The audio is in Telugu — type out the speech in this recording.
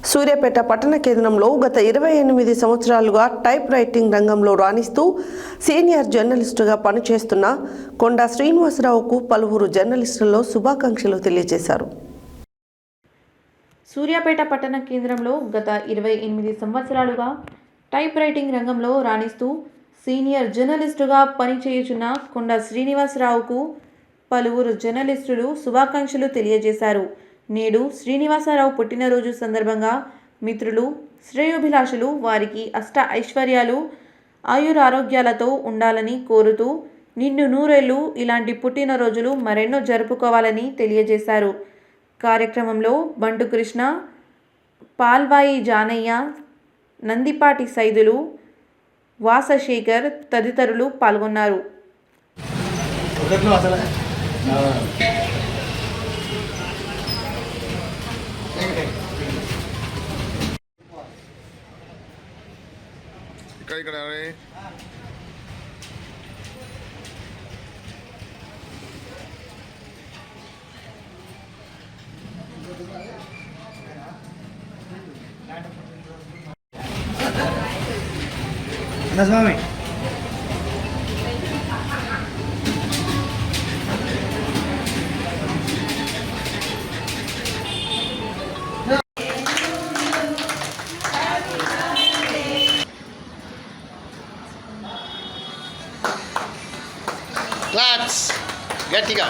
సూర్యాపేట పట్టణ కేంద్రంలో గత 28 సంవత్సరాలుగా టైప్ రైటింగ్ రంగంలో రాణిస్తూ సీనియర్ జర్నలిస్టుగా పనిచేస్తున్న కొండా శ్రీనివాసరావుకు పలువురు జర్నలిస్టుల్లో శుభాకాంక్షలు తెలియజేశారు. సూర్యాపేట పట్టణ కేంద్రంలో గత 28 సంవత్సరాలుగా టైప్ రైటింగ్ రంగంలో రాణిస్తూ సీనియర్ జర్నలిస్టుగా పనిచేయుచున్న కొండా శ్రీనివాసరావుకు పలువురు జర్నలిస్టులు శుభాకాంక్షలు తెలియజేశారు. నేడు శ్రీనివాసరావు పుట్టినరోజు సందర్భంగా మిత్రులు, శ్రేయోభిలాషులు వారికి అష్ట ఐశ్వర్యాలు, ఆయురారోగ్యాలతో ఉండాలని కోరుతూ నిన్ను నూరేళ్లు ఇలాంటి పుట్టినరోజులు మరెన్నో జరుపుకోవాలని తెలియజేశారు. కార్యక్రమంలో బంటు కృష్ణ, పాల్వాయి జానయ్య, నందిపాటి సైదులు, వాసశేఖర్ తదితరులు పాల్గొన్నారు. ఇక్కడ స్వామి క్లాప్స్ గట్టిగా.